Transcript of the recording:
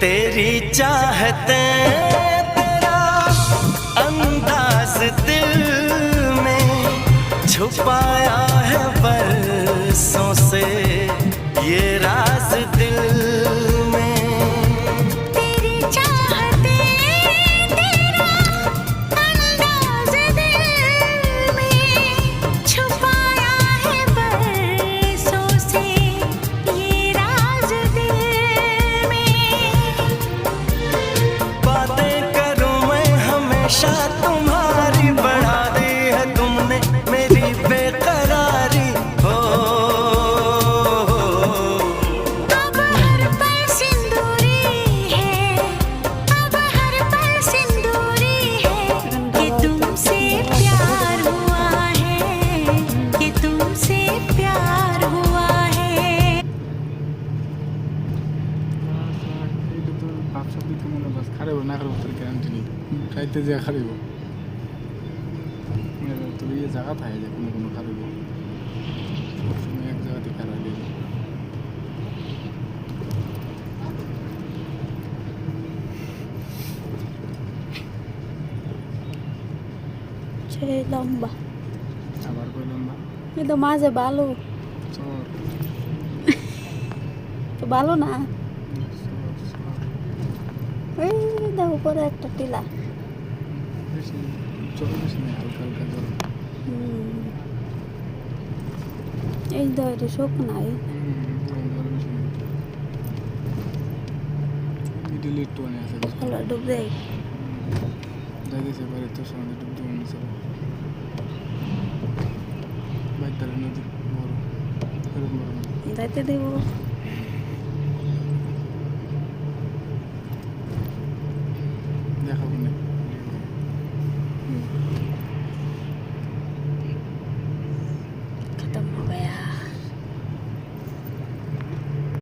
तेरी चाहते तेरा अंदाज दिल में छुपाया है बरसों से ये राज दिल में। तेरी चाहते तेरा अंदाज दिल में छुपाया है बरसों से ये राज दिल में। बातें करूं मैं हमेशा तुम्हारी, बढ़ा दी है तुमने मेरी बेकरारी हो। अब हर पल सिंदूरी है, अब हर पल सिंदूरी है कि तुमसे प्यार हुआ है, कि तुमसे प्यार हुआ है। ভাবসাব দিতে মনে বাস খারাপ না খারাপ তোর গ্যারান্টি নেই খাইতে যা খারিব তোর ইয়ে জায়গা থাকে যে কোনো কোনো খারিব সবসময় এক জায়গাতে খারাপ দিবি সেই লম্বা আবার কইলাম না কিন্তু মাঝে ভালো চর তো ভালো না চর চর এই দেখো উপরে একটা টিলা। বেশি চর বেশি নেই হালকা হালকা জল এই দইটা শোক নাই জল বেশি নেই মিডিল একটু অনেক আছে হলো ডুব দেয়। যাইতেছে পারে তোর সঙ্গে ডুব দিয়ে মনে চলে বাইক নদী বড় এরকম বড় না যাইতে দেবো